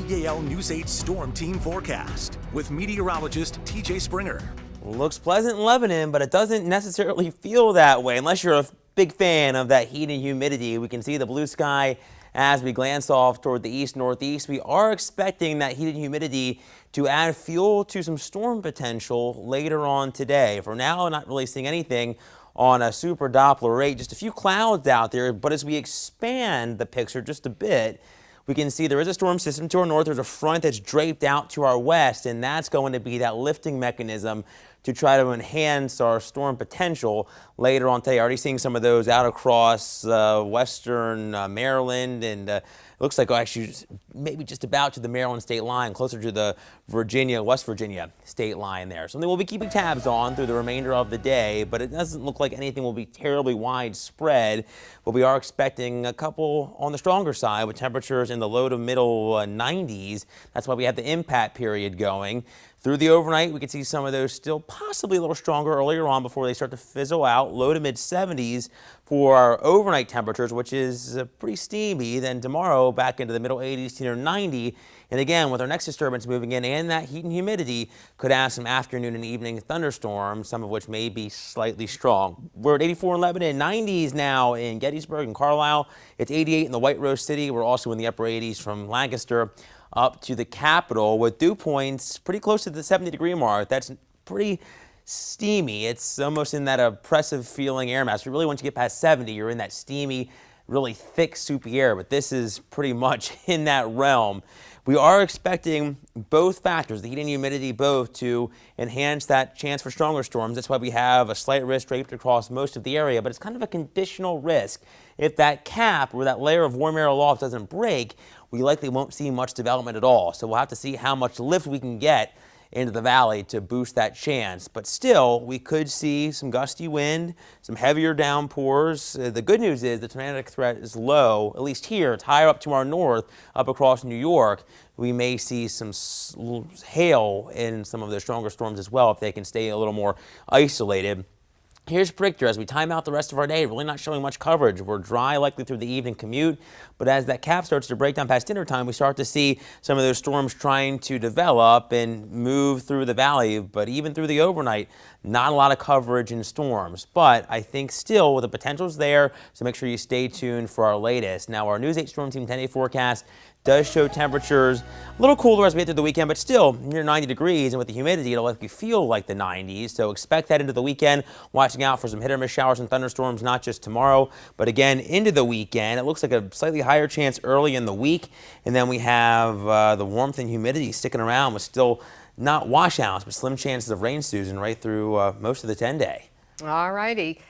WEAL News 8 Storm Team Forecast with meteorologist TJ Springer. Looks pleasant in Lebanon, but it doesn't necessarily feel that way unless you're a big fan of that heat and humidity. We can see the blue sky as we glance off toward the east-northeast. We are expecting that heat and humidity to add fuel to some storm potential later on today. For now, not really seeing anything on a super Doppler rate, just a few clouds out there, but as we expand the picture just a bit, we can see there is a storm system to our north. There's a front that's draped out to our west, and that's going to be that lifting mechanism to try to enhance our storm potential later on today. Already seeing some of those out across western Maryland, and it looks like actually maybe just about to the Maryland state line, closer to the West Virginia state line there. Something we'll be keeping tabs on through the remainder of the day, but it doesn't look like anything will be terribly widespread. But we are expecting a couple on the stronger side with temperatures in the low to middle 90s. That's why we have the impact period going. Through the overnight, we could see some of those still possibly a little stronger earlier on before they start to fizzle out. Low to mid 70s for our overnight temperatures, which is pretty steamy. Then tomorrow back into the middle 80s to near 90. And again, with our next disturbance moving in and that heat and humidity could have some afternoon and evening thunderstorms, some of which may be slightly strong. We're at 84 in Lebanon, 90s now in Gettysburg and Carlisle. It's 88 in the White Rose City. We're also in the upper 80s from Lancaster up to the capital with dew points pretty close to the 70-degree mark. That's pretty steamy. It's almost in that oppressive feeling air mass. Really, once you get past 70, you're in that steamy, really thick, soupy air, but this is pretty much in that realm. We are expecting both factors, the heat and humidity both, to enhance that chance for stronger storms. That's why we have a slight risk draped across most of the area, but it's kind of a conditional risk. If that cap or that layer of warm air aloft doesn't break, we likely won't see much development at all. So we'll have to see how much lift we can get into the valley to boost that chance. But still, we could see some gusty wind, some heavier downpours. The good news is the tornadic threat is low, at least here. It's higher up to our north, up across New York. We may see some hail in some of the stronger storms as well if they can stay a little more isolated. Here's a predictor as we time out the rest of our day, really not showing much coverage. We're dry likely through the evening commute, but as that cap starts to break down past dinner time, we start to see some of those storms trying to develop and move through the valley. But even through the overnight, not a lot of coverage in storms. But I think still the potential's there, so make sure you stay tuned for our latest. Now, our News 8 Storm Team 10-day forecast does show temperatures a little cooler as we get through the weekend, but still near 90 degrees, and with the humidity, it'll likely feel like the 90s. So expect that into the weekend. Watching out for some hit or miss showers and thunderstorms, not just tomorrow, but again into the weekend. It looks like a slightly higher chance early in the week, and then we have the warmth and humidity sticking around with still not washouts, but slim chances of rain, Susan, right through most of the 10-day. All righty.